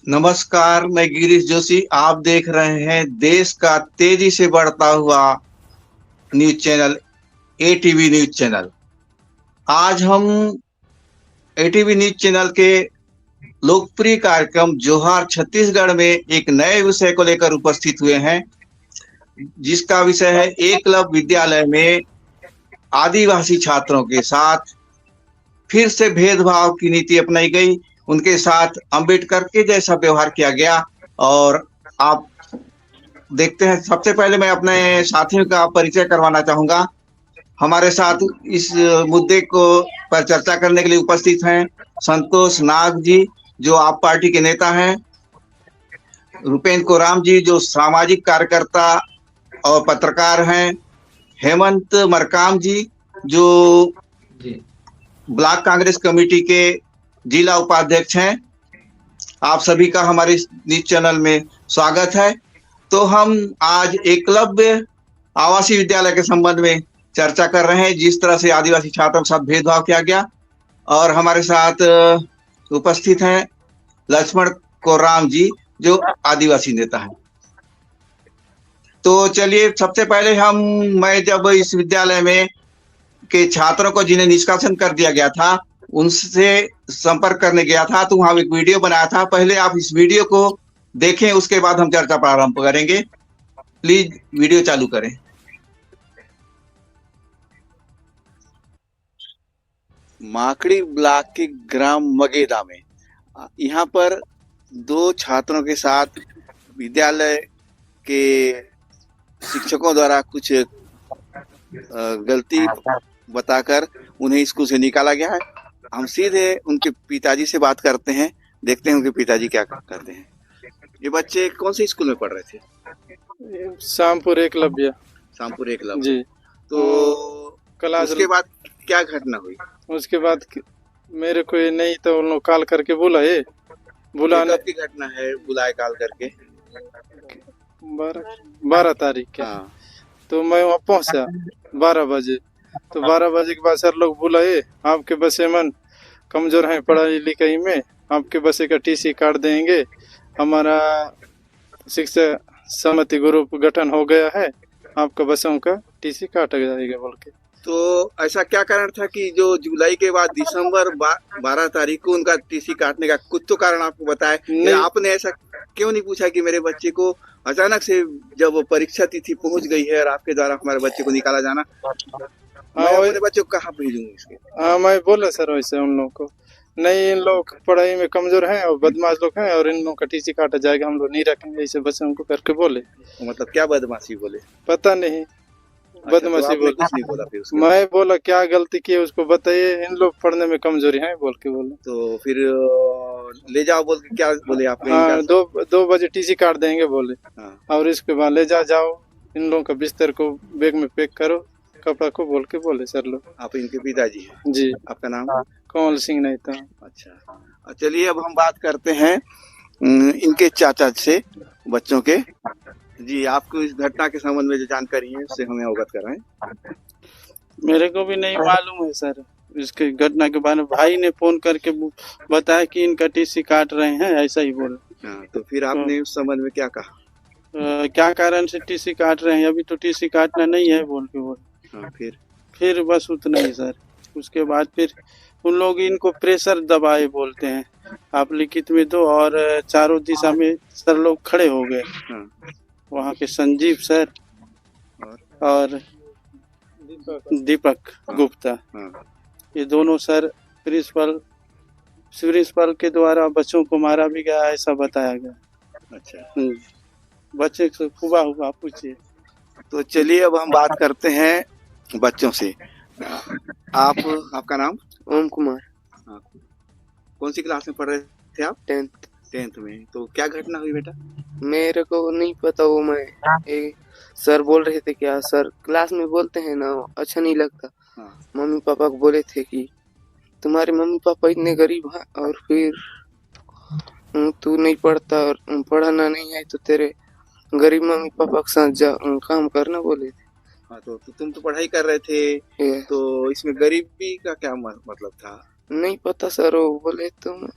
नमस्कार, मैं गिरीश जोशी। आप देख रहे हैं देश का तेजी से बढ़ता हुआ news channel ATV news channel. आज हम एटीवी न्यूज चैनल के लोकप्रिय कार्यक्रम जोहार छत्तीसगढ़ में एक नए विषय को लेकर उपस्थित हुए हैं, जिसका विषय है एकलव्य विद्यालय में आदिवासी छात्रों के साथ फिर से भेदभाव की नीति अपनाई गई। उनके साथ अंबेडकर के जैसा व्यवहार किया गया। और आप देखते हैं, सबसे पहले मैं अपने साथियों का परिचय करवाना चाहूंगा। हमारे साथ इस मुद्दे को पर चर्चा करने के लिए उपस्थित हैं संतोष नाग जी, जो आप पार्टी के नेता हैं। रुपेन कोराम जी, जो सामाजिक कार्यकर्ता और पत्रकार हैं। हेमंत मरकाम जी, जो ब्लॉक कांग्रेस कमेटी के जिला उपाध्यक्ष हैं। आप सभी का हमारे न्यूज चैनल में स्वागत है। तो हम आज एकलव्य आवासीय विद्यालय के संबंध में चर्चा कर रहे हैं, जिस तरह से आदिवासी छात्रों के साथ भेदभाव किया गया। और हमारे साथ उपस्थित हैं लक्ष्मण कोराम जी, जो आदिवासी नेता हैं। तो चलिए, सबसे पहले मैं जब इस विद्यालय में के छात्रों को जिन्हें निष्कासन कर दिया गया था, उनसे संपर्क करने गया था, तो वहां एक वीडियो बनाया था। पहले आप इस वीडियो को देखें, उसके बाद हम चर्चा प्रारंभ करेंगे। प्लीज वीडियो चालू करें। माकड़ी ब्लॉक के ग्राम मगेदा में यहाँ पर दो छात्रों के साथ विद्यालय के शिक्षकों द्वारा कुछ गलती बताकर उन्हें स्कूल से निकाला गया है। हम सीधे उनके पिताजी से बात करते हैं, देखते हैं उनके पिताजी क्या करते हैं। ये बच्चे कौन से स्कूल में पढ़ रहे थे? शामपुर एकलव्य। शामपुर एकलव्य जी। तो क्लास उसके बाद क्या घटना हुई? उसके बाद मेरे को ये नहीं तो उन लोग कॉल करके बुलाए। बुलाने कब की घटना है? बुलाए कॉल करके 12 तारीख के। हाँ। तो मैं वहाँ पहुँचा 12 बजे। तो 12 बजे के बाद सर लोग बुलाए, आपके बच्चे मन कमजोर हैं पढ़ाई लिखाई में, आपके बच्चे का टीसी काट देंगे। हमारा शिक्षा समिति ग्रुप गठन हो गया है, आपका बच्चों का टीसी काटा जाएगा बोल के। तो ऐसा क्या कारण था कि जो जुलाई के बाद दिसंबर 12 तारीख को उनका टीसी काटने का कुछ तो कारण आपको बताए? या आपने ऐसा क्यों नहीं पूछा कि मेरे बच्चे को अचानक से जब परीक्षा तिथि पहुंच गई है और आपके द्वारा हमारे बच्चे को निकाला जाना, मैं अपने बच्चे को कहाँ भेजूंगा इसके? हाँ, मैं बोला सर वैसे उन लोगों को, नहीं इन लोग पढ़ाई में कमजोर हैं और बदमाश लोग हैं और इन लोगों का टीसी काटा जाएगा, हम लोग नहीं रखेंगे, ऐसे बच्चों को करके बोले। मतलब क्या बदमाशी बोले? पता नहीं, बदमाशी तो कुछ नहीं बोला फिर उसके? मैं बोला क्या गलती की उसको बताइए, इन लोग पढ़ने में कमजोरी है बोल के बोले। तो फिर ले जाओ बोल के क्या बोले आपके? हाँ, 2 बजे टीसी काट देंगे बोले। हाँ। और इसके बाद ले जाओ इन लोगों का बिस्तर को बैग में पैक करो, कपड़ा को बोल के बोले सर लोग। आप इनके पिताजी हैं? जी। आपका नाम? कमल सिंह नहीं था। अच्छा, चलिए अब हम बात करते हैं इनके चाचा से, बच्चों के। जी, आपको इस घटना के संबंध में जो जानकारी है उससे हमें अवगत कराएं। मेरे को भी नहीं मालूम है सर इसके घटना के बारे में। भाई ने फोन करके बताया कि इनका टीसी काट रहे हैं, ऐसा ही बोले। हाँ, तो फिर आपने उस संबंध में क्या कहा? क्या कारण से टीसी काट रहे हैं? अभी तो टीसी काटना नहीं है बोल के बोले। हाँ, फिर बस उतना ही सर। उसके बाद फिर उन लोग इनको प्रेशर दबाए बोलते हैं, आप लिखित में दो, और चारों दिशा में सर लोग खड़े हो गए। हाँ। वहाँ के संजीव सर और दीपक गुप्ता, ये दोनों सर प्रिंसिपल के द्वारा बच्चों को मारा भी गया, ऐसा बताया गया। अच्छा। बच्चे से हुआ पूछिए। तो चलिए अब हम बात करते हैं बच्चों से। आपका नाम? ओम कुमार। हाँ। कौन सी क्लास में पढ़ रहे थे आप? 10th में। तो क्या घटना हुई बेटा? मेरे को नहीं पता, वो मैं सर बोल रहे थे, क्या सर क्लास में बोलते हैं ना, अच्छा नहीं लगता। हाँ। मम्मी पापा को बोले थे कि तुम्हारे मम्मी पापा इतने गरीब हैं और फिर तू नहीं पढ़ता और पढ़ाना नहीं है तो तेरे गरीब मम्मी पापा के साथ जा काम करना बोले थे। हाँ, तो तुम तो पढ़ाई कर रहे थे, तो इसमें गरीबी का क्या मतलब था? नहीं पता सर, वो बोले तो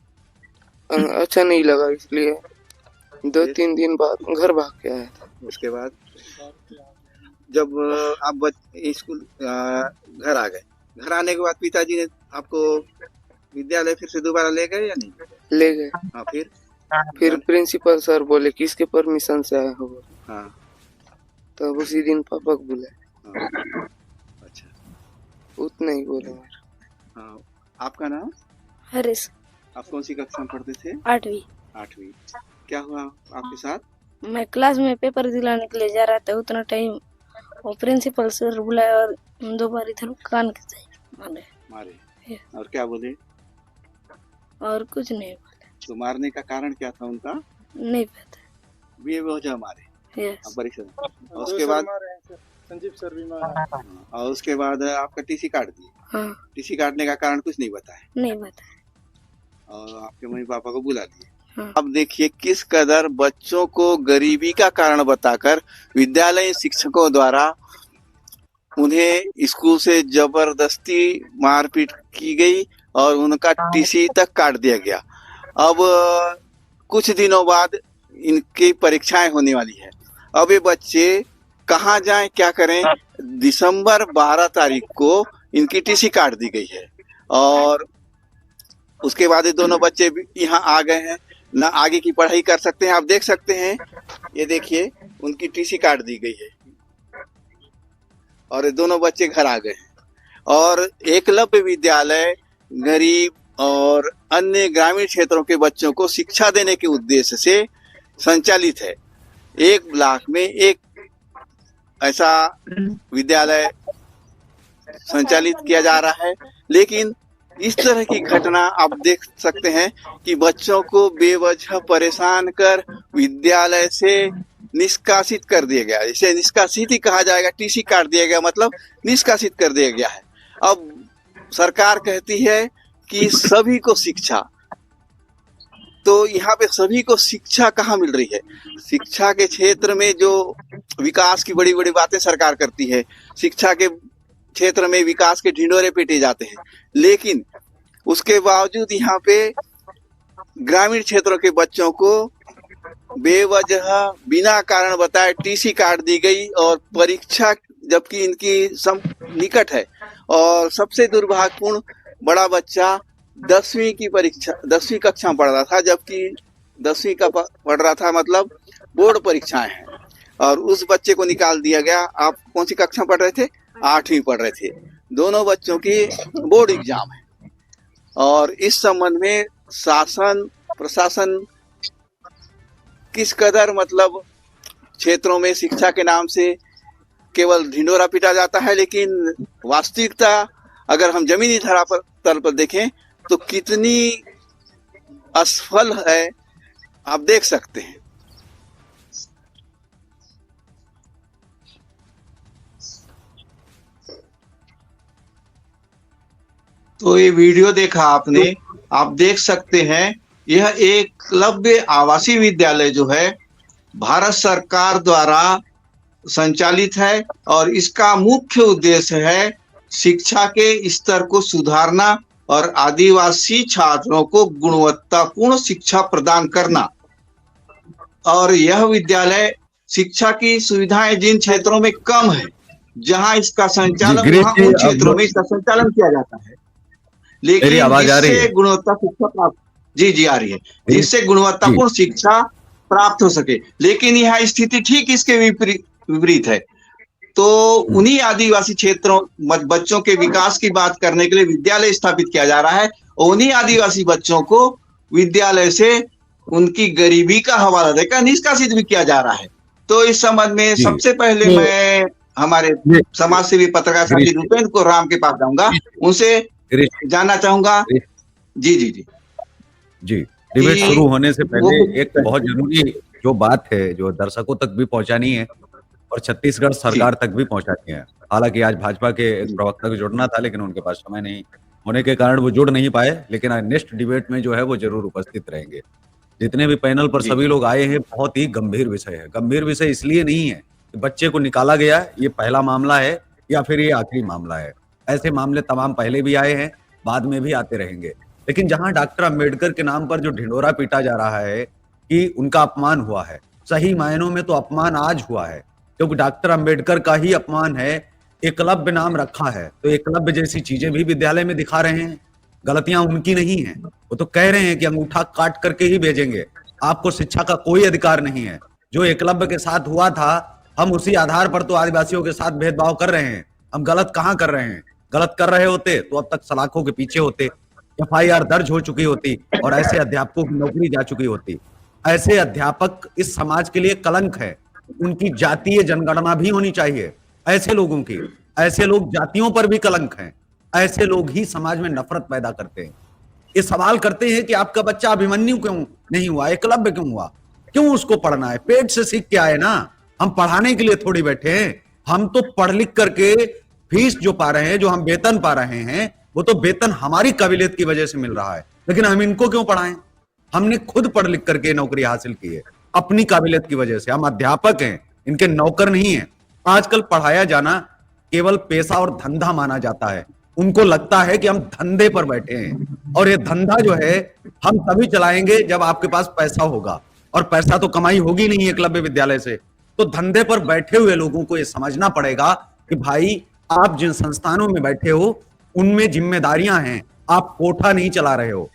अच्छा नहीं लगा, इसलिए 2-3 दिन बाद घर भाग के आया था। उसके बाद जब आप स्कूल घर आ गए, घर आने के बाद पिताजी ने आपको विद्यालय फिर से दोबारा ले गए या नहीं? ले गए। हाँ, फिर प्रिंसिपल सर बोले किसके परमिशन से आया हो, हाँ, तब उसी दिन पापा को बुलाए। हाँ, अच्छा, उतना ही बोले। हाँ। आपका नाम? हरीश, आप कौन सी कक्षा में पढ़ते थे? 8वीं। 8वीं। क्या हुआ आपके साथ? मैं क्लास में पेपर दिलाने के लिए जा रहा था, उतना टाइम वो प्रिंसिपल सर बुलाया और 2 बार इधर कान के साइड मारे। और क्या बोले? और कुछ नहीं बोले। तो मारने का कारण क्या था उनका? नहीं पता। बेवजह मारे। यस। परीक्षा। और उसके बाद संजीव सर भी मारे। और उसके बाद आपका टीसी काट दिए। हाँ, टीसी काटने का कारण कुछ नहीं बताया नहीं पता। और आपके मम्मी पापा को बुला दिए। हाँ। अब देखिए किस कदर बच्चों को गरीबी का कारण बताकर विद्यालय शिक्षकों द्वारा उन्हें स्कूल से जबरदस्ती मारपीट की गई और उनका टीसी तक काट दिया गया। अब कुछ दिनों बाद इनकी परीक्षाएं होने वाली है। अब ये बच्चे कहाँ जाएं, क्या करें? दिसंबर 12 तारीख को इनकी टीसी काट दी गई है और उसके बाद ये दोनों बच्चे भी यहाँ आ गए हैं, ना आगे की पढ़ाई कर सकते हैं। आप देख सकते हैं, ये देखिए उनकी टीसी काट दी गई है और ये दोनों बच्चे घर आ गए हैं। और एकलव्य विद्यालय गरीब और अन्य ग्रामीण क्षेत्रों के बच्चों को शिक्षा देने के उद्देश्य से संचालित है। 1 ब्लॉक में एक ऐसा विद्यालय संचालित किया जा रहा है, लेकिन इस तरह की घटना आप देख सकते हैं कि बच्चों को बेवजह परेशान कर विद्यालय से निष्कासित कर दिया गया। इसे निष्कासित ही कहा जाएगा, टीसी काट दिया गया मतलब निष्कासित कर दिया गया है। अब सरकार कहती है कि सभी को शिक्षा, तो यहाँ पे सभी को शिक्षा कहाँ मिल रही है? शिक्षा के क्षेत्र में जो विकास की बड़ी बड़ी बातें सरकार करती है, शिक्षा के क्षेत्र में विकास के ढिंढोरे पीटे जाते हैं, लेकिन उसके बावजूद यहाँ पे ग्रामीण क्षेत्रों के बच्चों को बेवजह बिना कारण बताए टीसी काट दी गई और परीक्षा जबकि इनकी निकट है। और सबसे दुर्भाग्यपूर्ण, बड़ा बच्चा 10वीं कक्षा में पढ़ रहा था, जबकि 10वीं का पढ़ रहा था मतलब बोर्ड परीक्षाएं हैं और उस बच्चे को निकाल दिया गया। आप कौन सी कक्षा में पढ़ रहे थे? 8वीं पढ़ रहे थे। दोनों बच्चों की बोर्ड एग्जाम है और इस संबंध में शासन प्रशासन किस कदर मतलब क्षेत्रों में शिक्षा के नाम से केवल ढिंडोरा पीटा जाता है, लेकिन वास्तविकता अगर हम जमीनी तल पर देखें तो कितनी असफल है आप देख सकते हैं। तो ये वीडियो देखा आपने, आप देख सकते हैं यह एकलव्य आवासीय विद्यालय जो है भारत सरकार द्वारा संचालित है और इसका मुख्य उद्देश्य है शिक्षा के स्तर को सुधारना और आदिवासी छात्रों को गुणवत्तापूर्ण शिक्षा प्रदान करना। और यह विद्यालय शिक्षा की सुविधाएं जिन क्षेत्रों में कम है, जहां इसका संचालन वहां उन क्षेत्रों में इसका संचालन किया जाता है, लेकिन इससे गुणवत्ता शिक्षा प्राप्त जी आ रही है, जिससे गुणवत्तापूर्ण शिक्षा प्राप्त हो सके। लेकिन यह स्थिति ठीक इसके विपरीत है। तो उन्हीं आदिवासी क्षेत्रों बच्चों के विकास की बात करने के लिए विद्यालय स्थापित किया जा रहा है और उन्हीं आदिवासी बच्चों को विद्यालय से उनकी गरीबी का हवाला देकर निष्कासित भी किया जा रहा है। तो इस संबंध में सबसे पहले मैं हमारे समाज सेवी पत्रकार साथी रुपेंद्र को राम के पास जाऊंगा, उनसे जानना चाहूंगा। जी डिबेट शुरू होने से पहले एक बहुत जरूरी जो बात है जो दर्शकों तक भी पहुंचानी है और छत्तीसगढ़ सरकार तक भी पहुंचानी है। हालांकि आज भाजपा के एक प्रवक्ता को जुड़ना था, लेकिन उनके पास समय नहीं होने के कारण वो जुड़ नहीं पाए, लेकिन नेक्स्ट डिबेट में जो है वो जरूर उपस्थित रहेंगे। जितने भी पैनल पर सभी लोग आए हैं, बहुत ही गंभीर विषय है। गंभीर विषय इसलिए नहीं है कि बच्चे को निकाला गया ये पहला मामला है या फिर ये आखिरी मामला है। ऐसे मामले तमाम पहले भी आए हैं, बाद में भी आते रहेंगे। लेकिन जहां डॉक्टर अंबेडकर के नाम पर जो ढिंढोरा पीटा जा रहा है कि उनका अपमान हुआ है, सही मायनों में तो अपमान आज हुआ है, क्योंकि डॉक्टर अंबेडकर का ही अपमान है। एकलव्य नाम रखा है तो एकलव्य जैसी चीजें भी विद्यालय में दिखा रहे हैं। गलतियां उनकी नहीं है, वो तो कह रहे हैं कि अंगूठा काट करके ही भेजेंगे, आपको शिक्षा का कोई अधिकार नहीं है। जो एकलव्य के साथ हुआ था, हम उसी आधार पर तो आदिवासियों के साथ भेदभाव कर रहे हैं। हम गलत कहाँ कर रहे हैं? गलत कर रहे होते तो अब तक सलाखों के पीछे होते, FIR दर्ज हो चुकी होती और ऐसे अध्यापकों की नौकरी जा चुकी होती। ऐसे अध्यापक इस समाज के लिए कलंक है, उनकी जातीय जनगणना भी होनी चाहिए। ऐसे लोगों की, ऐसे लोग जातियों पर भी कलंक हैं। ऐसे लोग ही समाज में नफरत पैदा करते हैं। ये सवाल करते हैं कि आपका बच्चा अभिमन्यु क्यों नहीं हुआ, एकलव्य क्यों हुआ, क्यों उसको पढ़ना है? पेट से सीख के आए ना, हम पढ़ाने के लिए थोड़ी बैठे हैं। हम तो पढ़ लिख करके फीस जो पा रहे हैं, जो हम वेतन पा रहे हैं, वो तो वेतन हमारी काबिलियत की वजह से मिल रहा है। लेकिन हम इनको क्यों पढ़ाएं? हमने खुद पढ़ लिख करके नौकरी हासिल की है अपनी काबिलियत की वजह से। हम अध्यापक हैं, इनके नौकर नहीं है। आजकल पढ़ाया जाना केवल पैसा और धंधा माना जाता है। उनको लगता है कि हम धंधे पर बैठे हैं, और ये धंधा जो है हम तभी चलाएंगे जब आपके पास पैसा होगा, और पैसा तो कमाई होगी नहीं एकलव्य विद्यालय से। तो धंधे पर बैठे हुए लोगों को ये समझना पड़ेगा कि भाई, आप जिन संस्थानों में बैठे हो उनमें जिम्मेदारियां हैं। आप कोठा नहीं चला रहे हो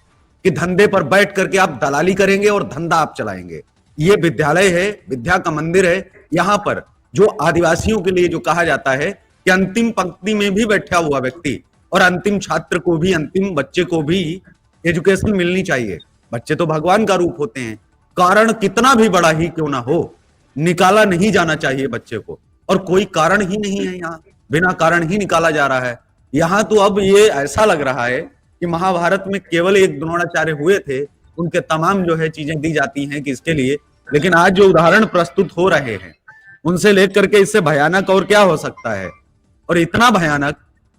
कि धंधे पर बैठ करके आप दलाली करेंगे और धंधा आप चलाएंगे। ये विद्यालय है, विद्या का मंदिर है। यहाँ पर जो आदिवासियों के लिए जो कहा जाता है कि अंतिम पंक्ति में भी बैठा हुआ व्यक्ति और अंतिम छात्र को भी, अंतिम बच्चे को भी एजुकेशन मिलनी चाहिए। बच्चे तो भगवान का रूप होते हैं, कारण कितना भी बड़ा ही क्यों ना हो, निकाला नहीं जाना चाहिए बच्चे को। और कोई कारण ही नहीं है, यहाँ बिना कारण ही निकाला जा रहा है। यहाँ तो अब ये ऐसा लग रहा है कि महाभारत में केवल एक द्रोणाचार्य हुए थे, उनके तमाम जो है चीजें दी जाती हैं कि इसके लिए। लेकिन आज जो उदाहरण प्रस्तुत हो रहे हैं उनसे लेकर के इससे भयानक और क्या हो सकता है? और इतना भयानक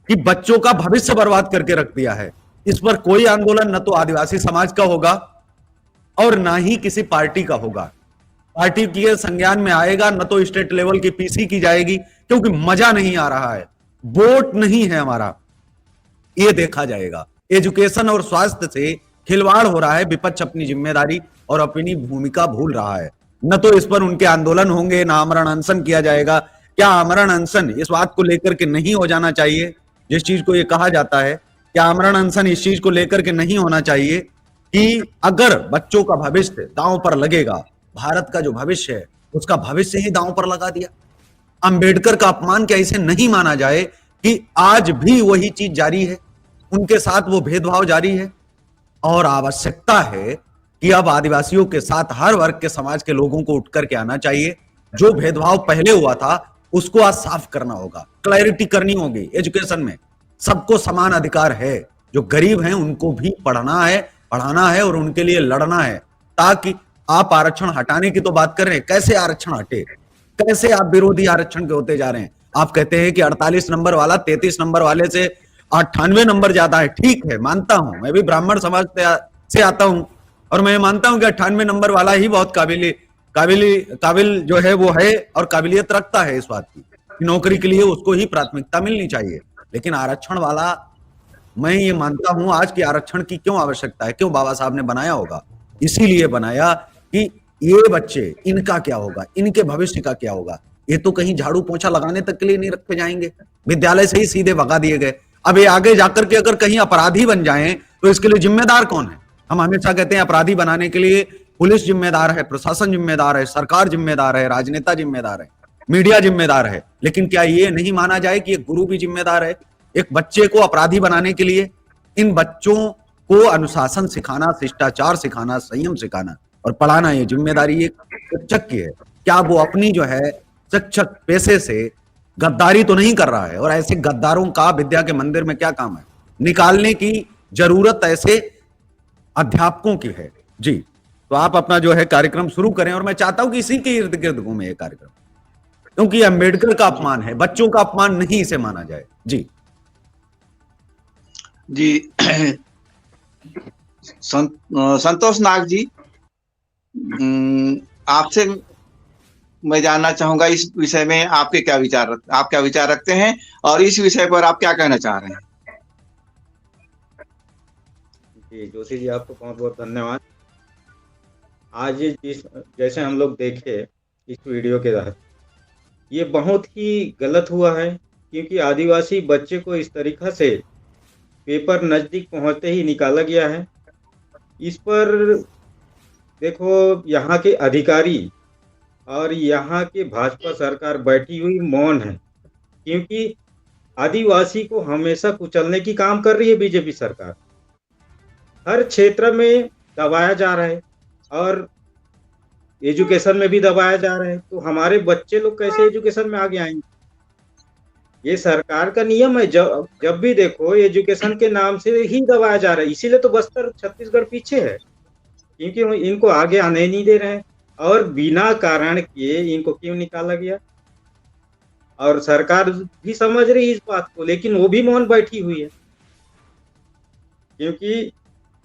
कि बच्चों का भविष्य बर्बाद करके रख दिया है। इस पर कोई आंदोलन न तो आदिवासी समाज का होगा और ना ही किसी पार्टी का होगा। पार्टी के संज्ञान में आएगा न तो स्टेट लेवल की PC की जाएगी, क्योंकि मजा नहीं आ रहा है, वोट नहीं है हमारा, ये देखा जाएगा। एजुकेशन और स्वास्थ्य से खिलवाड़ हो रहा है। विपक्ष अपनी जिम्मेदारी और अपनी भूमिका भूल रहा है। न तो इस पर उनके आंदोलन होंगे, ना आमरण अनशन किया जाएगा। क्या आमरण अनशन इस बात को लेकर के नहीं हो जाना चाहिए, जिस चीज को ये कहा जाता है, क्या आमरण अनशन इस चीज को लेकर के नहीं होना चाहिए कि अगर बच्चों का भविष्य दांव पर लगेगा, भारत का जो भविष्य है उसका भविष्य ही दांव पर लगा दिया। अंबेडकर का अपमान क्या इसे नहीं माना जाए कि आज भी वही चीज जारी है, उनके साथ वो भेदभाव जारी है। और आवश्यकता है कि अब आदिवासियों के साथ हर वर्ग के समाज के लोगों को उठ करके आना चाहिए। जो भेदभाव पहले हुआ था उसको आज साफ करना होगा, क्लैरिटी करनी होगी। एजुकेशन में सबको समान अधिकार है। जो गरीब हैं उनको भी पढ़ना है, पढ़ाना है और उनके लिए लड़ना है। ताकि आप आरक्षण हटाने की तो बात कर रहे हैं, कैसे आरक्षण हटे? कैसे आप विरोधी आरक्षण के होते जा रहे हैं? आप कहते हैं कि 48 नंबर वाला 33 नंबर वाले से 98 नंबर ज्यादा है। ठीक है, मानता हूं, मैं भी ब्राह्मण समाज से आता हूं और मैं मानता हूं कि 98 नंबर वाला ही बहुत काबिल जो है वो है और काबिलियत रखता है इस बात की नौकरी के लिए उसको ही प्राथमिकता मिलनी चाहिए। लेकिन आरक्षण वाला, मैं ये मानता हूं आज की आरक्षण की क्यों आवश्यकता है, क्यों बाबा साहब ने बनाया होगा? इसीलिए बनाया कि ये बच्चे, इनका क्या होगा, इनके भविष्य का क्या होगा। ये तो कहीं झाड़ू पोछा लगाने तक के लिए नहीं रखे जाएंगे, विद्यालय से ही सीधे भगा दिए गए। अब ये आगे जाकर के अगर कहीं अपराधी बन जाएं तो इसके लिए जिम्मेदार कौन है? हम हमेशा कहते हैं अपराधी बनाने के लिए पुलिस जिम्मेदार है, प्रशासन जिम्मेदार है, सरकार जिम्मेदार है, राजनेता जिम्मेदार है, मीडिया जिम्मेदार है। लेकिन क्या ये नहीं माना जाए कि एक गुरु भी जिम्मेदार है एक बच्चे को अपराधी बनाने के लिए? इन बच्चों को अनुशासन सिखाना, शिष्टाचार सिखाना, संयम सिखाना और पढ़ाना, ये जिम्मेदारी एक शिक्षक की है। क्या वो अपनी जो है शिक्षक पेशे से गद्दारी तो नहीं कर रहा है? और ऐसे गद्दारों का विद्या के मंदिर में क्या काम है? निकालने की जरूरत ऐसे अध्यापकों की है। जी, तो आप अपना जो है कार्यक्रम शुरू करें और मैं चाहता हूं कि इसी के इर्द गिर्द घूमे ये कार्यक्रम, क्योंकि अंबेडकर का अपमान है, बच्चों का अपमान नहीं इसे माना जाए। जी जी संतोष नाग जी, आपसे मैं जानना चाहूंगा इस विषय में आप क्या विचार रखते हैं और इस विषय पर आप क्या कहना चाह रहे हैं? जी जोशी जी, आपको बहुत बहुत धन्यवाद। आज जैसे हम लोग देखे इस वीडियो के तहत, ये बहुत ही गलत हुआ है, क्योंकि आदिवासी बच्चे को इस तरीका से पेपर नजदीक पहुंचते ही निकाला गया है। इस पर देखो, यहाँ के अधिकारी और यहाँ के भाजपा सरकार बैठी हुई मौन है, क्योंकि आदिवासी को हमेशा कुचलने की काम कर रही है बीजेपी सरकार। हर क्षेत्र में दबाया जा रहा है और एजुकेशन में भी दबाया जा रहा है, तो हमारे बच्चे लोग कैसे एजुकेशन में आगे आएंगे? ये सरकार का नियम है, जब जब भी देखो एजुकेशन के नाम से ही दबाया जा रहा है। इसीलिए तो बस्तर छत्तीसगढ़ पीछे है, क्योंकि इनको आगे आने नहीं दे रहे हैं। और बिना कारण के इनको क्यों निकाला गया? और सरकार भी समझ रही है इस बात को, लेकिन वो भी मौन बैठी हुई है। क्योंकि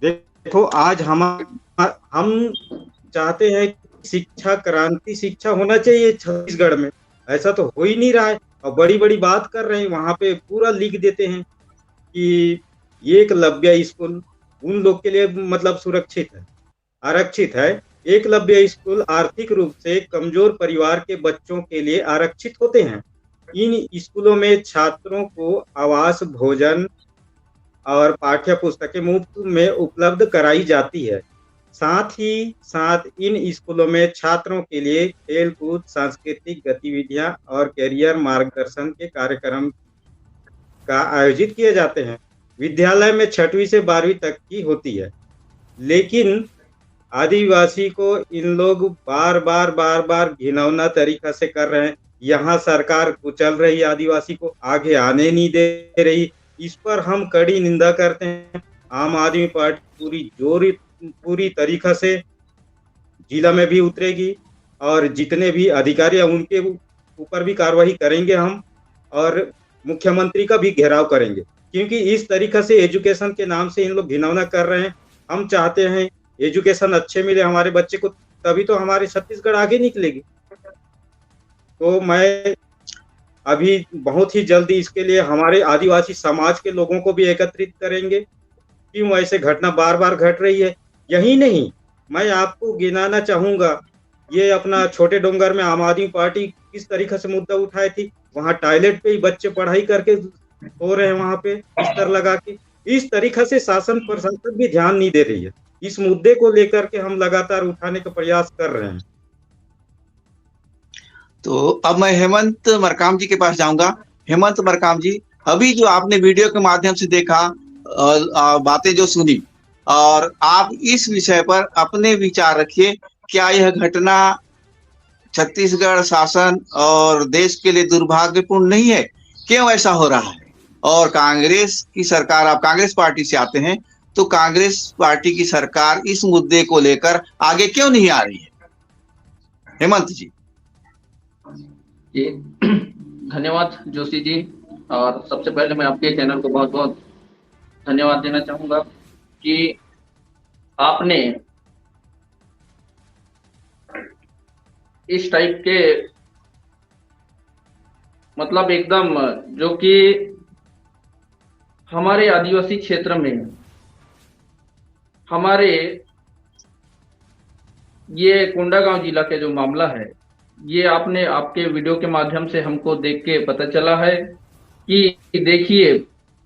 देखो, आज हम चाहते हैं शिक्षा क्रांति, शिक्षा होना चाहिए छत्तीसगढ़ में, ऐसा तो हो ही नहीं रहा है। और बड़ी बड़ी बात कर रहे हैं, वहां पे पूरा लिख देते हैं कि एकलव्य स्कूल उन लोग के लिए मतलब सुरक्षित है, आरक्षित है। एकलव्य स्कूल आर्थिक रूप से कमजोर परिवार के बच्चों के लिए आरक्षित होते हैं। इन स्कूलों में छात्रों को आवास, भोजन और पाठ्य पुस्तकें मुफ्त में उपलब्ध कराई जाती है। साथ ही साथ इन स्कूलों में छात्रों के लिए खेलकूद, सांस्कृतिक गतिविधियां और कैरियर मार्गदर्शन के कार्यक्रम का आयोजित किए जाते हैं। विद्यालय में 6वीं से 12वीं तक की होती है, लेकिन आदिवासी को इन लोग बार बार घिनौना तरीका से कर रहे हैं। यहाँ सरकार कुचल रही, आदिवासी को आगे आने नहीं दे रही। इस पर हम कड़ी निंदा करते हैं। आम आदमी पार्टी पूरी तरीका से जिला में भी उतरेगी और जितने भी अधिकारी हैं उनके ऊपर भी कार्रवाई करेंगे हम, और मुख्यमंत्री का भी घेराव करेंगे, क्योंकि इस तरीका से एजुकेशन के नाम से इन लोग घिनौना कर रहे हैं। हम चाहते हैं एजुकेशन अच्छे मिले हमारे बच्चे को, तभी तो हमारे छत्तीसगढ़ आगे निकलेगी। तो मैं अभी बहुत ही जल्दी इसके लिए हमारे आदिवासी समाज के लोगों को भी एकत्रित करेंगे। क्यों ऐसे घटना बार बार घट रही है? यही नहीं, मैं आपको गिनाना चाहूंगा, ये अपना छोटे डोंगर में आम आदमी पार्टी किस तरीके से मुद्दा उठाई थी। वहां टॉयलेट पे ही बच्चे पढ़ाई करके हो रहे हैं, वहां पे बिस्तर लगा के। इस तरीके से शासन प्रशासन भी ध्यान नहीं दे रही है। इस मुद्दे को लेकर के हम लगातार उठाने का प्रयास कर रहे हैं। तो अब मैं हेमंत मरकाम जी के पास जाऊंगा। हेमंत मरकाम जी, अभी जो आपने वीडियो के माध्यम से देखा, बातें जो सुनी, और आप इस विषय पर अपने विचार रखिए। क्या यह घटना छत्तीसगढ़ शासन और देश के लिए दुर्भाग्यपूर्ण नहीं है? क्यों ऐसा हो रहा है? और कांग्रेस की सरकार, आप कांग्रेस पार्टी से आते हैं, तो कांग्रेस पार्टी की सरकार इस मुद्दे को लेकर आगे क्यों नहीं आ रही है? हेमंत जी। जी धन्यवाद जोशी जी, और सबसे पहले मैं आपके चैनल को बहुत बहुत धन्यवाद देना चाहूंगा कि आपने इस टाइप के मतलब एकदम जो कि हमारे आदिवासी क्षेत्र में हमारे ये कोंडागांव जिला के जो मामला है, ये आपने आपके वीडियो के माध्यम से हमको देख के पता चला है कि देखिए,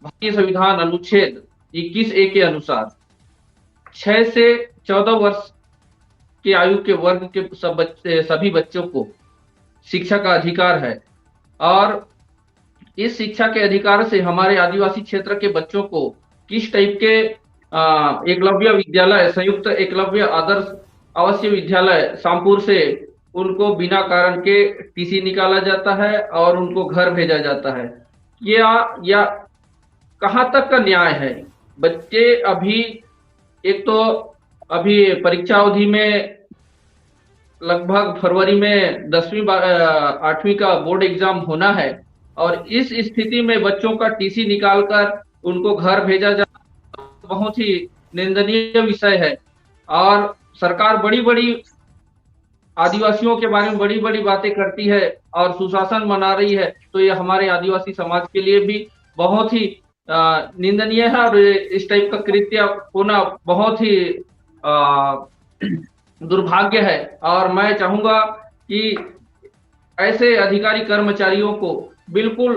भारतीय संविधान अनुच्छेद 21A के अनुसार 6 से 14 वर्ष के आयु के वर्ग के सभी बच्चों को शिक्षा का अधिकार है। और इस शिक्षा के अधिकार से हमारे आदिवासी क्षेत्र के बच्चों को किस टाइप के एकलव्य विद्यालय, संयुक्त एकलव्य आदर्श आवासीय विद्यालय शामपुर से उनको बिना कारण के टीसी निकाला जाता है और उनको घर भेजा जाता है। या कहां तक का न्याय है? बच्चे अभी, एक तो अभी परीक्षा अवधि में लगभग फरवरी में 10वीं 8वीं का बोर्ड एग्जाम होना है, और इस स्थिति में बच्चों का टीसी निकालकर उनको घर भेजा जाना बहुत ही निंदनीय विषय है। और सरकार बड़ी बड़ी आदिवासियों के बारे में बड़ी बड़ी बातें करती है और सुशासन मना रही है, तो ये हमारे आदिवासी समाज के लिए भी बहुत ही निंदनीय है और इस टाइप का कृत्य होना बहुत ही दुर्भाग्य है। और मैं चाहूंगा कि ऐसे अधिकारी कर्मचारियों को बिल्कुल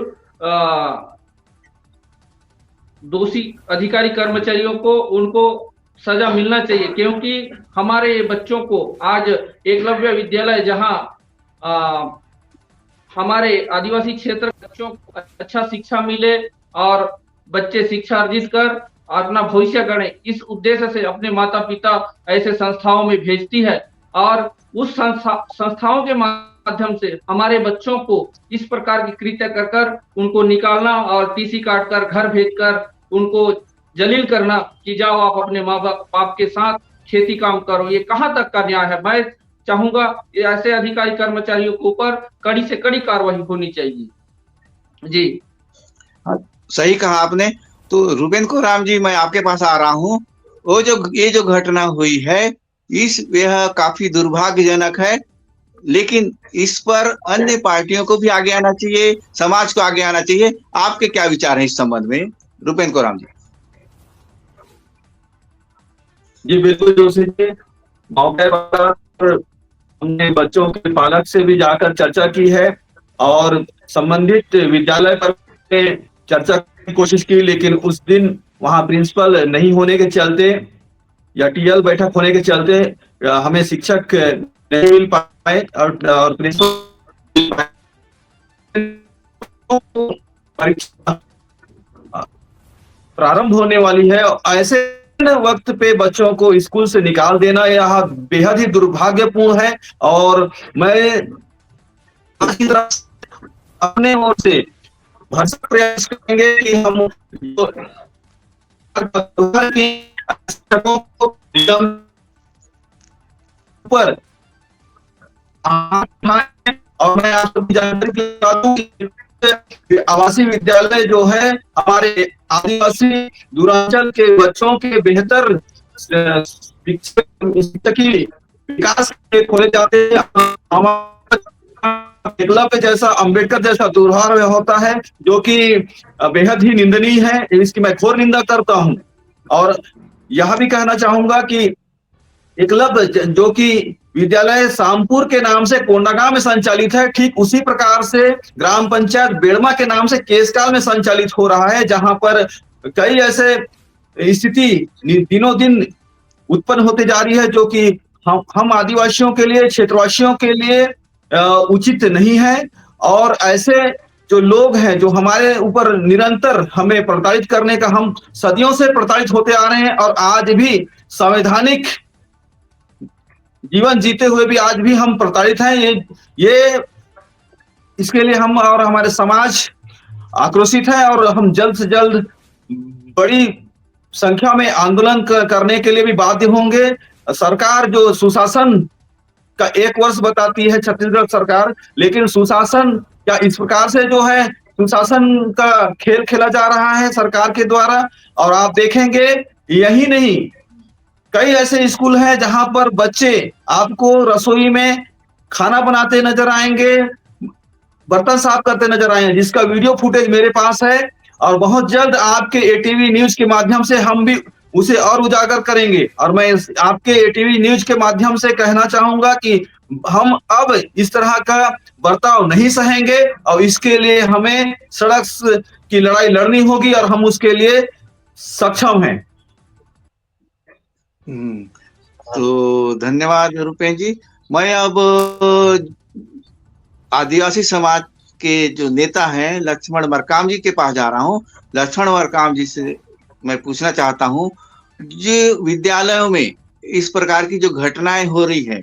दोषी अधिकारी कर्मचारियों को उनको सजा मिलना चाहिए, क्योंकि हमारे बच्चों को आज एकलव्य विद्यालय जहां हमारे आदिवासी क्षेत्र के बच्चों को अच्छा शिक्षा मिले और बच्चे शिक्षा अर्जित कर अपना भविष्य गढ़े, इस उद्देश्य से अपने माता पिता ऐसे संस्थाओं में भेजती है। और उस संस्थाओं के माध्यम से हमारे बच्चों को इस प्रकार की कृत्य कर कर उनको निकालना और टीसी काट कर घर भेजकर उनको जलील करना कि जाओ आप अपने माँ बाप के साथ खेती काम करो, ये कहाँ तक का न्याय है। मैं चाहूंगा ऐसे अधिकारी कर्मचारियों के ऊपर कड़ी से कड़ी कार्रवाई होनी चाहिए। जी सही कहा आपने। तो रूबेन को राम जी, मैं आपके पास आ रहा हूँ। वो जो ये जो घटना हुई है यह काफी दुर्भाग्यजनक है, लेकिन इस पर अन्य पार्टियों को भी आगे आना चाहिए, समाज को आगे आना चाहिए। आपके क्या विचार हैं इस संबंध में, रूपेन को राम जी? जी बिल्कुल जोशी जी, मौके पर हमने बच्चों के पालक से भी जाकर चर्चा की है और संबंधित विद्यालय पर चर्चा की कोशिश की, लेकिन उस दिन वहां प्रिंसिपल नहीं होने के चलते या टीएल बैठक होने के चलते हमें शिक्षक नहीं मिल पाए और प्रिंसिपल परीक्षा प्रारंभ होने वाली है। ऐसे वक्त पे बच्चों को स्कूल से निकाल देना यह बेहद ही दुर्भाग्यपूर्ण है और मैं अपने ओर से भरसक प्रयास करेंगे कि हम पर और मैं आपको जानकारी दिला दूं कि आवासीय विद्यालय जो है हमारे आदिवासी दूरांचल के बच्चों के बेहतर शिक्षकीय विकास के खोले जाते हैं। एकलव्य जैसा, अम्बेडकर जैसा दुर्भाग्य होता है जो कि बेहद ही निंदनीय है, इसकी मैं घोर निंदा करता हूं। और यह भी कहना चाहूंगा कि एकलव्य जो कि विद्यालय सामपुर के नाम से कोंडागांव में संचालित है, ठीक उसी प्रकार से ग्राम पंचायत बेड़मा के नाम से केसकाल में संचालित हो रहा है, जहां पर कई ऐसे स्थिति दिनों दिन उत्पन्न होती जा रही है जो कि हम आदिवासियों के लिए, क्षेत्रवासियों के लिए उचित नहीं है। और ऐसे जो लोग हैं जो हमारे ऊपर निरंतर हमें प्रताड़ित करने का, हम सदियों से प्रताड़ित होते आ रहे हैं और आज भी संवैधानिक जीवन जीते हुए भी आज भी हम प्रताड़ित हैं। ये इसके लिए हम और हमारे समाज आक्रोशित है और हम जल्द से जल्द बड़ी संख्या में आंदोलन करने के लिए भी बाध्य होंगे। सरकार जो सुशासन का 1 वर्ष बताती है छत्तीसगढ़ सरकार, लेकिन सुशासन क्या इस प्रकार से जो है सुशासन का खेल खेला जा रहा है सरकार के द्वारा। और आप देखेंगे यही नहीं, कई ऐसे स्कूल हैं जहां पर बच्चे आपको रसोई में खाना बनाते नजर आएंगे, बर्तन साफ करते नजर आएंगे, जिसका वीडियो फुटेज मेरे पास है और बहुत जल्द आपके एटीवी न्यूज के माध्यम से हम भी उसे और उजागर करेंगे। और मैं आपके एटीवी न्यूज के माध्यम से कहना चाहूंगा कि हम अब इस तरह का बर्ताव नहीं सहेंगे और इसके लिए हमें सड़क की लड़ाई लड़नी होगी और हम उसके लिए सक्षम हैं। तो धन्यवाद रूपेन जी। मैं अब आदिवासी समाज के जो नेता हैं लक्ष्मण मरकाम जी के पास जा रहा हूँ। लक्ष्मण मरकाम जी से मैं पूछना चाहता हूँ, जो विद्यालयों में इस प्रकार की जो घटनाएं हो रही है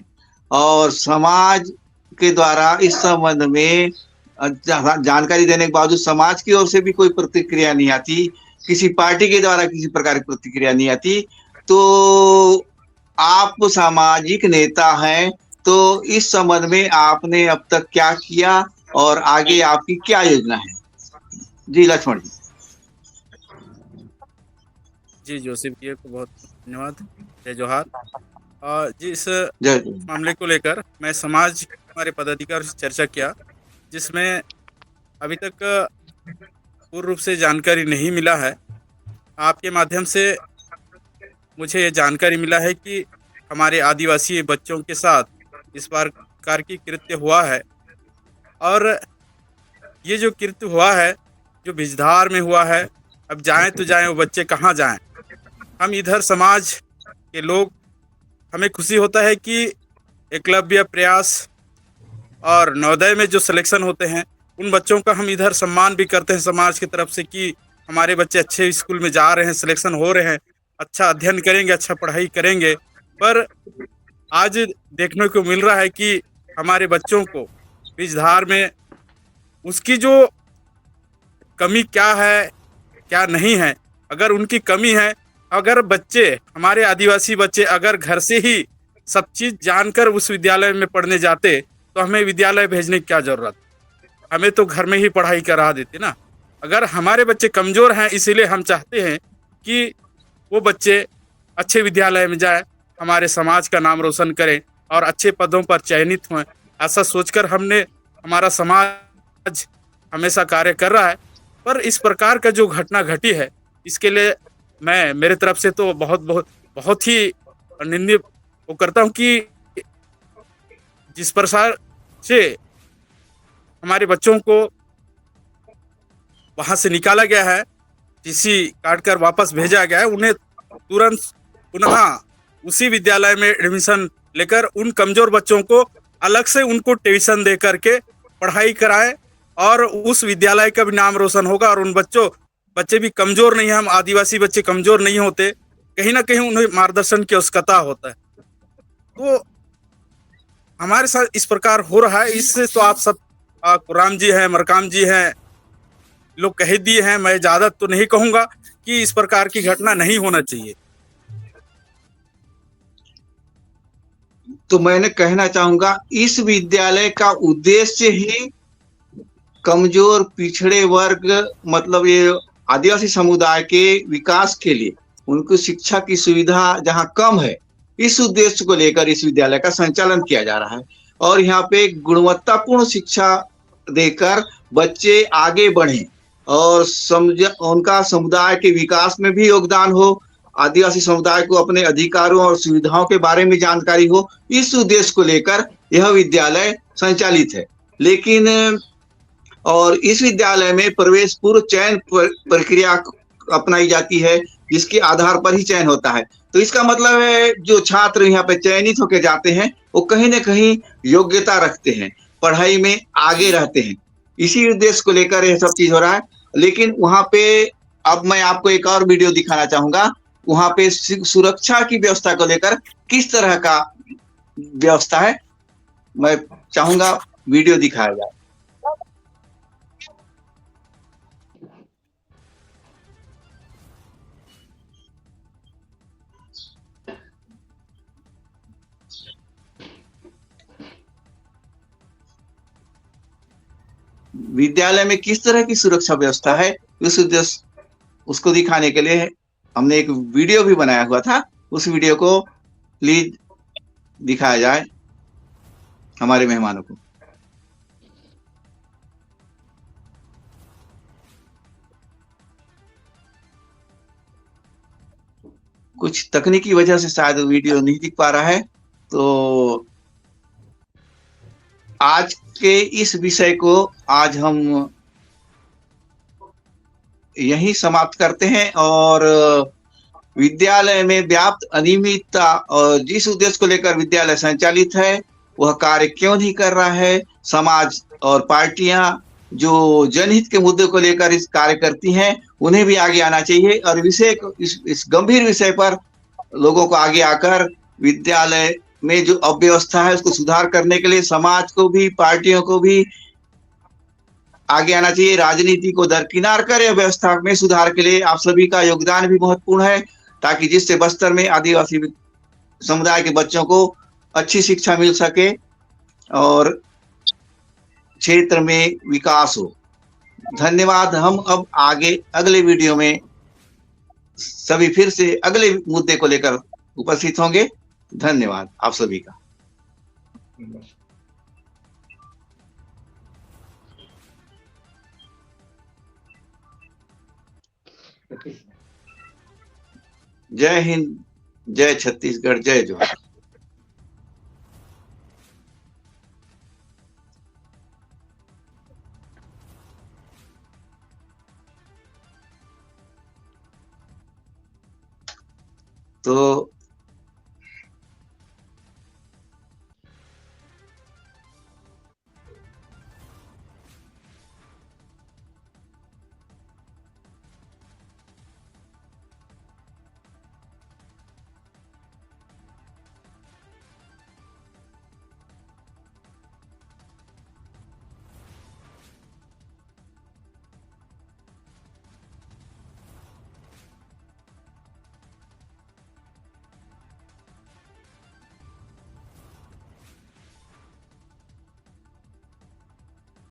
और समाज के द्वारा इस संबंध में जानकारी देने के बावजूद समाज की ओर से भी कोई प्रतिक्रिया नहीं आती, किसी पार्टी के द्वारा किसी प्रकार की प्रतिक्रिया नहीं आती, तो आप सामाजिक नेता हैं, तो इस संबंध में आपने अब तक क्या किया और आगे आपकी क्या योजना है? जी लक्ष्मण जी। जी जोशी भैया को बहुत धन्यवाद, जय जोहार। जी इस मामले को लेकर मैं समाज हमारे पदाधिकारी से चर्चा किया, जिसमें अभी तक पूर्ण रूप से जानकारी नहीं मिला है। आपके माध्यम से मुझे ये जानकारी मिला है कि हमारे आदिवासी बच्चों के साथ इस प्रकार की कृत्य हुआ है, और ये जो कृत्य हुआ है जो बिजधार में हुआ है, अब जाएं तो जाएं, वो बच्चे कहाँ जाएं। हम इधर समाज के लोग, हमें खुशी होता है कि एकलव्य, प्रयास और नवोदय में जो सिलेक्शन होते हैं उन बच्चों का हम इधर सम्मान भी करते हैं समाज की तरफ से कि हमारे बच्चे अच्छे स्कूल में जा रहे हैं, सिलेक्शन हो रहे हैं, अच्छा अध्ययन करेंगे, अच्छा पढ़ाई करेंगे। पर आज देखने को मिल रहा है कि हमारे बच्चों को बीजधार में उसकी जो कमी क्या है क्या नहीं है, अगर उनकी कमी है, अगर बच्चे, हमारे आदिवासी बच्चे अगर घर से ही सब चीज जानकर उस विद्यालय में पढ़ने जाते तो हमें विद्यालय भेजने की क्या जरूरत, हमें तो घर में ही पढ़ाई करा देते ना। अगर हमारे बच्चे कमजोर हैं, इसीलिए हम चाहते हैं कि वो बच्चे अच्छे विद्यालय में जाए, हमारे समाज का नाम रोशन करें और अच्छे पदों पर चयनित हों। ऐसा सोचकर हमारा समाज हमेशा कार्य कर रहा है। पर इस प्रकार का जो घटना घटी है, इसके लिए मैं मेरे तरफ से तो बहुत ही निंदनीय वो करता हूँ कि जिस प्रकार से हमारे बच्चों को वहां से निकाला गया है, टीसी काट कर वापस भेजा गया है, उन्हें तुरंत पुनः उसी विद्यालय में एडमिशन लेकर उन कमजोर बच्चों को अलग से उनको ट्यूशन दे करके पढ़ाई कराए और उस विद्यालय का भी नाम रोशन होगा। और उन बच्चे भी कमजोर नहीं है, हम आदिवासी बच्चे कमजोर नहीं होते, कहीं ना कहीं उन्हें मार्गदर्शन की आवश्यकता होता है। तो हमारे साथ इस प्रकार हो रहा है, इससे तो आप सब कुराम जी हैं, मरकाम जी हैं, लोग कह दिए हैं, मैं ज्यादा तो नहीं कहूंगा कि इस प्रकार की घटना नहीं होना चाहिए। तो मैंने कहना चाहूंगा, इस विद्यालय का उद्देश्य ही कमजोर पिछड़े वर्ग, मतलब ये आदिवासी समुदाय के विकास के लिए, उनको शिक्षा की सुविधा जहां कम है, इस उद्देश्य को लेकर इस विद्यालय का संचालन किया जा रहा है। और यहाँ पे गुणवत्तापूर्ण शिक्षा देकर बच्चे आगे बढ़ें और उनका समुदाय के विकास में भी योगदान हो, आदिवासी समुदाय को अपने अधिकारों और सुविधाओं के बारे में जानकारी हो, इस उद्देश्य को लेकर यह विद्यालय संचालित है। लेकिन और इस विद्यालय में प्रवेश पूर्व चयन प्रक्रिया अपनाई जाती है, जिसके आधार पर ही चयन होता है। तो इसका मतलब है जो छात्र यहाँ पे चयनित होकर जाते हैं वो कहीं ना कहीं योग्यता रखते हैं, पढ़ाई में आगे रहते हैं। इसी उद्देश्य को लेकर यह सब चीज हो रहा है। लेकिन वहां पे अब मैं आपको एक और वीडियो दिखाना चाहूंगा, वहां पे सुरक्षा की व्यवस्था को लेकर किस तरह का व्यवस्था है, मैं चाहूंगा वीडियो दिखाया जाए। विद्यालय में किस तरह की सुरक्षा व्यवस्था है, उस उद्देश्य उसको दिखाने के लिए हमने एक वीडियो भी बनाया हुआ था। उस वीडियो को प्लीज दिखाया जाए हमारे मेहमानों को। कुछ तकनीकी वजह से शायद वीडियो नहीं दिख पा रहा है, तो आज के इस विषय को आज हम यही समाप्त करते हैं। और विद्यालय में व्याप्त अनियमितता और जिस उद्देश्य को लेकर विद्यालय संचालित है वह कार्य क्यों नहीं कर रहा है, समाज और पार्टियां जो जनहित के मुद्दे को लेकर इस कार्य करती हैं उन्हें भी आगे आना चाहिए। और इस गंभीर विषय पर लोगों को आगे आकर विद्यालय में जो अव्यवस्था है उसको सुधार करने के लिए समाज को भी, पार्टियों को भी आगे आना चाहिए। राजनीति को दरकिनार कर व्यवस्था में सुधार के लिए आप सभी का योगदान भी महत्वपूर्ण है, ताकि जिससे बस्तर में आदिवासी समुदाय के बच्चों को अच्छी शिक्षा मिल सके और क्षेत्र में विकास हो। धन्यवाद। हम अब आगे अगले वीडियो में सभी फिर से अगले मुद्दे को लेकर उपस्थित होंगे। धन्यवाद आप सभी का। जय हिंद, जय छत्तीसगढ़, जय जोहार। तो